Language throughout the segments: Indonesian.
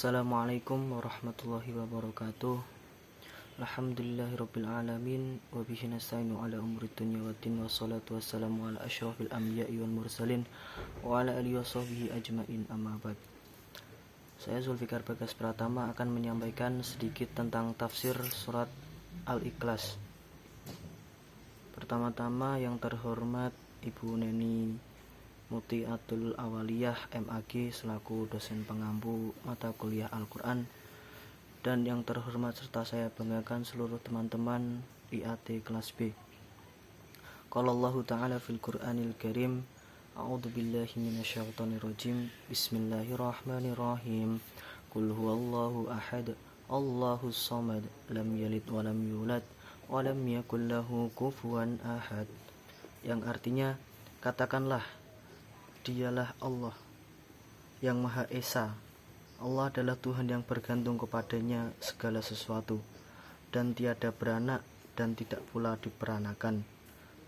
Assalamualaikum warahmatullahi wabarakatuh. Alhamdulillahirabbil alamin wa bihi nasta'inu ala umuri dunya waddin wassalatu wassalamu ala asyrafil anbiya'i wal mursalin wa ala alihi washabihi ajmain amma ba'd. Saya Zulfikar Bagas Pratama akan menyampaikan sedikit tentang tafsir surat Al-Ikhlas. Pertama-tama yang terhormat Ibu Neni Mutiatul Awaliyah MAG selaku dosen pengampu mata kuliah Al-Quran, dan yang terhormat serta saya banggakan seluruh teman-teman IAT kelas B. Qala Allahu ta'ala fil Qur'anil Karim, a'udzu billahi minasyaitonir rajim. Bismillahirrahmanirrahim. Qul huwallahu ahad, Allahus samad, lam yalid wa lam yulad wa lam yakul lahu kufuwan ahad. Yang artinya, katakanlah, Dialah Allah yang Maha Esa. Allah adalah Tuhan yang bergantung kepadanya segala sesuatu, dan tiada beranak dan tidak pula diperanakan,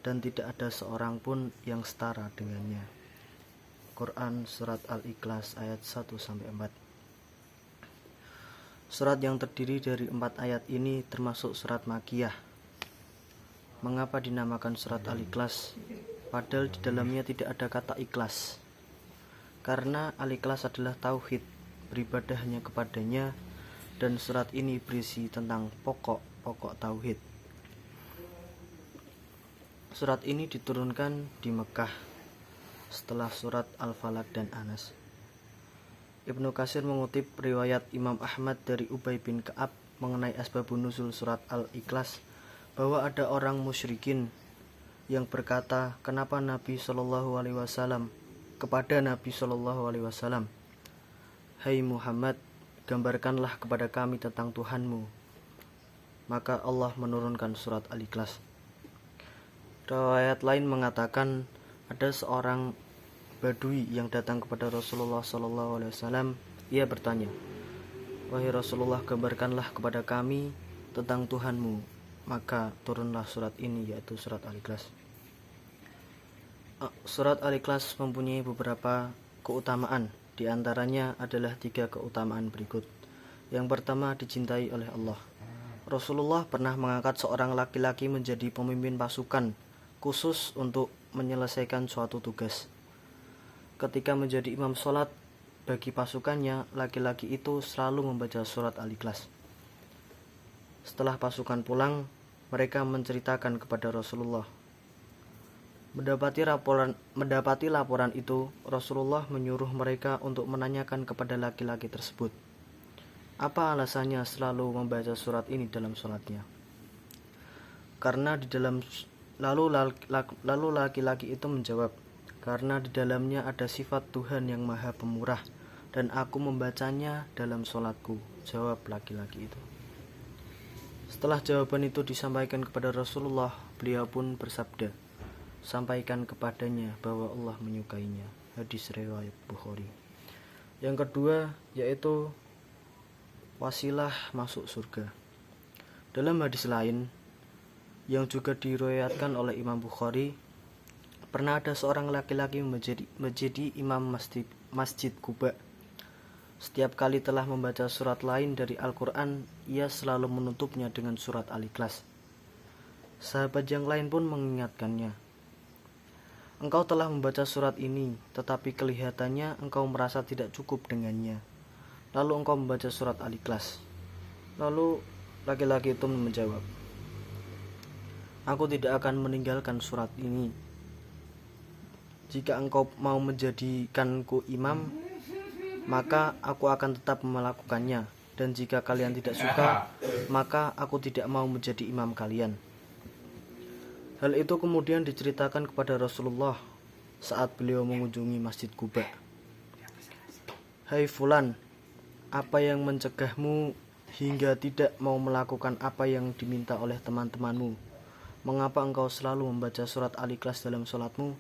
dan tidak ada seorang pun yang setara dengannya. Quran Surat Al-Ikhlas ayat 1-4. Surat yang terdiri dari 4 ayat ini termasuk surat Makkiyah. Mengapa dinamakan surat Al-Ikhlas? Padahal di dalamnya tidak ada kata ikhlas. Karena Al-Ikhlas adalah tauhid, beribadah hanya kepadanya, dan surat ini berisi tentang pokok-pokok tauhid. Surat ini diturunkan di Mekah setelah surat Al-Falaq dan Anas. Ibnu Katsir mengutip riwayat Imam Ahmad dari Ubay bin Ka'ab mengenai asbabun nuzul surat Al-Ikhlas, bahwa ada orang musyrikin yang berkata kepada Nabi Shallallahu Alaihi Wasallam, "Hai Muhammad, gambarkanlah kepada kami tentang Tuhanmu." Maka Allah menurunkan surat Al-Ikhlas. Riwayat lain mengatakan ada seorang Badui yang datang kepada Rasulullah Shallallahu Alaihi Wasallam. Ia bertanya, "Wahai Rasulullah, gambarkanlah kepada kami tentang Tuhanmu." Maka turunlah surat ini, yaitu surat Al-Ikhlas. Surat Al-Ikhlas mempunyai beberapa keutamaan. Di antaranya adalah 3 keutamaan berikut. Yang pertama, dicintai oleh Allah. Rasulullah pernah mengangkat seorang laki-laki menjadi pemimpin pasukan khusus untuk menyelesaikan suatu tugas. Ketika menjadi imam sholat bagi pasukannya, laki-laki itu selalu membaca surat Al-Ikhlas. Setelah pasukan pulang, mereka menceritakan kepada Rasulullah. Mendapati laporan itu, Rasulullah menyuruh mereka untuk menanyakan kepada laki-laki tersebut, apa alasannya selalu membaca surat ini dalam sholatnya. Karena di dalam lalu laki-laki itu menjawab, karena di dalamnya ada sifat Tuhan yang Maha Pemurah, dan aku membacanya dalam sholatku, jawab laki-laki itu. Setelah jawaban itu disampaikan kepada Rasulullah, beliau pun bersabda, sampaikan kepadanya bahwa Allah menyukainya. Hadis riwayat Bukhari. Yang kedua yaitu wasilah masuk surga. Dalam hadis lain yang juga diriwayatkan oleh Imam Bukhari, pernah ada seorang laki-laki menjadi imam masjid Quba. Setiap kali telah membaca surat lain dari Al-Quran, ia selalu menutupnya dengan surat Al-Ikhlas. Sahabat yang lain pun mengingatkannya, engkau telah membaca surat ini, tetapi kelihatannya engkau merasa tidak cukup dengannya. Lalu engkau membaca surat Al-Ikhlas. Lalu laki-laki itu menjawab, aku tidak akan meninggalkan surat ini. Jika engkau mau menjadikanku imam, maka aku akan tetap melakukannya, dan jika kalian tidak suka, maka aku tidak mau menjadi imam kalian. Hal itu kemudian diceritakan kepada Rasulullah saat beliau mengunjungi Masjid Quba. Hai Fulan, apa yang mencegahmu hingga tidak mau melakukan apa yang diminta oleh teman-temanmu? Mengapa engkau selalu membaca surat Al-Ikhlas dalam sholatmu?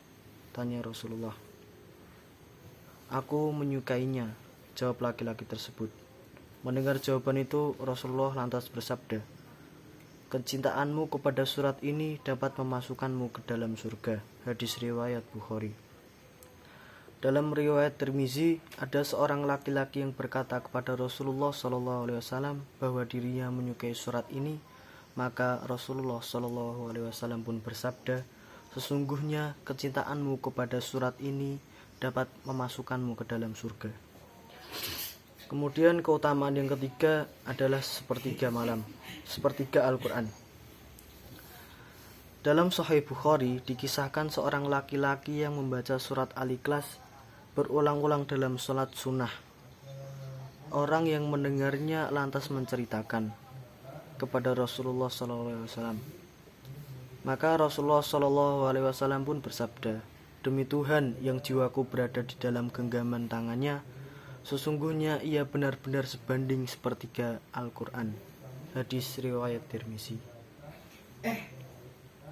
Tanya Rasulullah. Aku menyukainya, jawab laki-laki tersebut. Mendengar jawaban itu, Rasulullah lantas bersabda, kecintaanmu kepada surat ini dapat memasukkanmu ke dalam surga. Hadis riwayat Bukhari. Dalam riwayat Tirmizi, ada seorang laki-laki yang berkata kepada Rasulullah SAW bahwa dirinya menyukai surat ini. Maka Rasulullah SAW pun bersabda, sesungguhnya kecintaanmu kepada surat ini dapat memasukkanmu ke dalam surga. Kemudian keutamaan yang ketiga adalah sepertiga malam, sepertiga Al-Quran. Dalam Sahih Bukhari dikisahkan seorang laki-laki yang membaca surat Al-Ikhlas berulang-ulang dalam sholat sunnah. Orang yang mendengarnya lantas menceritakan kepada Rasulullah SAW. Maka Rasulullah SAW pun bersabda, demi Tuhan yang jiwaku berada di dalam genggaman tangannya, sesungguhnya ia benar-benar sebanding sepertiga Al-Quran. Hadis riwayat Tirmizi.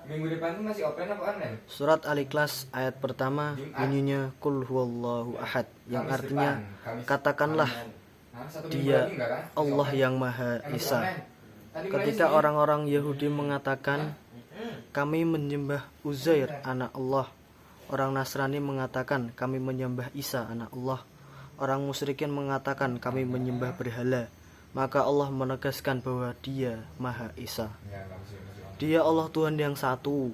Minggu depan tuh masih open apa online? Surat Al-Ikhlas ayat pertama bunyinya Qul huwallahu ahad, yang artinya katakanlah Dia Allah yang Maha Esa. Ketika orang-orang Yahudi mengatakan kami menyembah Uzair anak Allah, orang Nasrani mengatakan kami menyembah Isa anak Allah, orang musyrikin mengatakan kami menyembah berhala, maka Allah menegaskan bahwa Dia Maha Esa. Dia Allah Tuhan yang satu,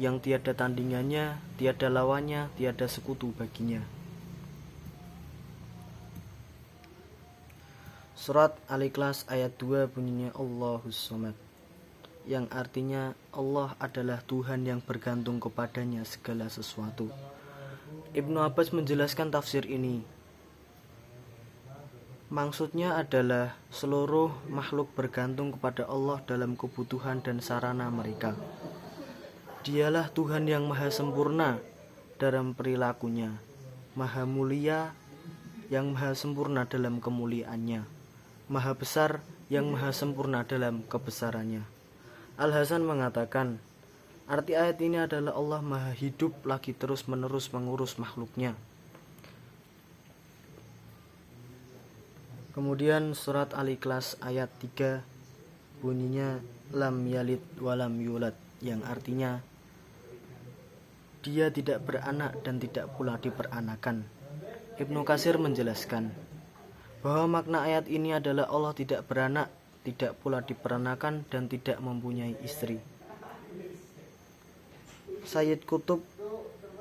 yang tiada tandingannya, tiada lawannya, tiada sekutu baginya. Surat Al-Ikhlas ayat 2 bunyinya Allahus Samad, yang artinya Allah adalah Tuhan yang bergantung kepadanya segala sesuatu. Ibnu Abbas menjelaskan tafsir ini. Maksudnya adalah seluruh makhluk bergantung kepada Allah dalam kebutuhan dan sarana mereka. Dialah Tuhan yang maha sempurna dalam perilakunya, maha mulia yang maha sempurna dalam kemuliaannya, maha besar yang maha sempurna dalam kebesarannya. Al-Hasan mengatakan, arti ayat ini adalah Allah maha hidup lagi terus-menerus mengurus makhluknya. Kemudian surat Al-Ikhlas ayat 3 bunyinya lam yalid walam yulad, yang artinya Dia tidak beranak dan tidak pula diperanakan. Ibnu Katsir menjelaskan bahwa makna ayat ini adalah Allah tidak beranak, tidak pula diperanakan, dan tidak mempunyai istri. Sayyid Qutb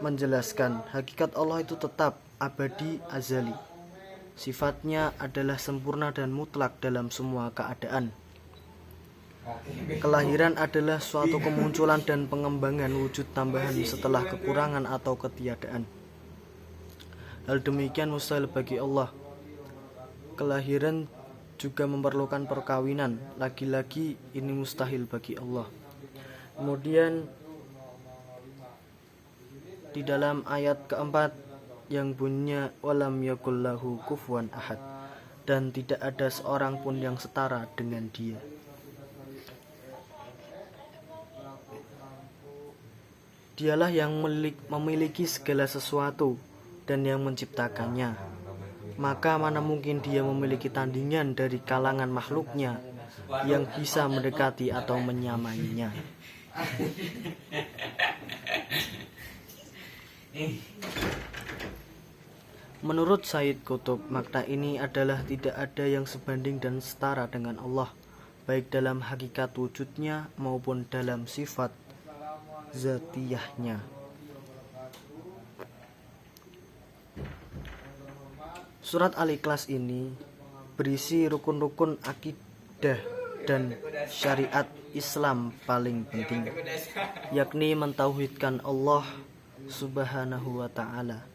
menjelaskan hakikat Allah itu tetap, abadi, azali. Sifatnya adalah sempurna dan mutlak dalam semua keadaan. Kelahiran adalah suatu kemunculan dan pengembangan wujud tambahan setelah kekurangan atau ketiadaan. Hal demikian mustahil bagi Allah. Kelahiran juga memerlukan perkawinan, lagi-lagi ini mustahil bagi Allah. Kemudian di dalam ayat keempat yang bunyinya walam yakul lahu kufuwan ahad, dan tidak ada seorang pun yang setara dengan Dia. Dialah yang memiliki segala sesuatu dan yang menciptakannya. Maka mana mungkin Dia memiliki tandingan dari kalangan makhluknya yang bisa mendekati atau menyamainya. Menurut Sayyid Qutb, makna ini adalah tidak ada yang sebanding dan setara dengan Allah, baik dalam hakikat wujudnya maupun dalam sifat zatiyahnya. Surat Al-Ikhlas ini berisi rukun-rukun akidah dan syariat Islam paling penting, yakni mentauhidkan Allah Subhanahu wa ta'ala,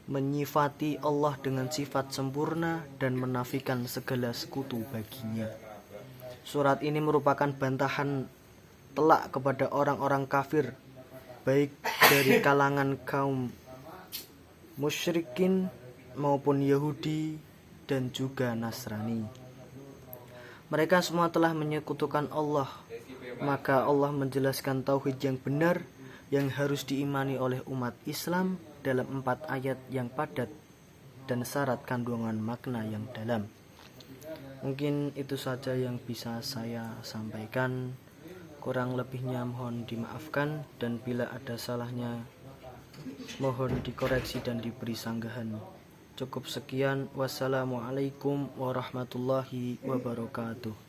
menyifati Allah dengan sifat sempurna dan menafikan segala sekutu baginya. Surat ini merupakan bantahan telak kepada orang-orang kafir, baik dari kalangan kaum musyrikin maupun Yahudi dan juga Nasrani. Mereka semua telah menyekutukan Allah, maka Allah menjelaskan tauhid yang benar yang harus diimani oleh umat Islam dalam 4 ayat yang padat dan syarat kandungan makna yang dalam. Mungkin itu saja yang bisa saya sampaikan. Kurang lebihnya mohon dimaafkan, dan bila ada salahnya Mohon dikoreksi dan diberi sanggahan. Cukup sekian. Wassalamualaikum warahmatullahi wabarakatuh.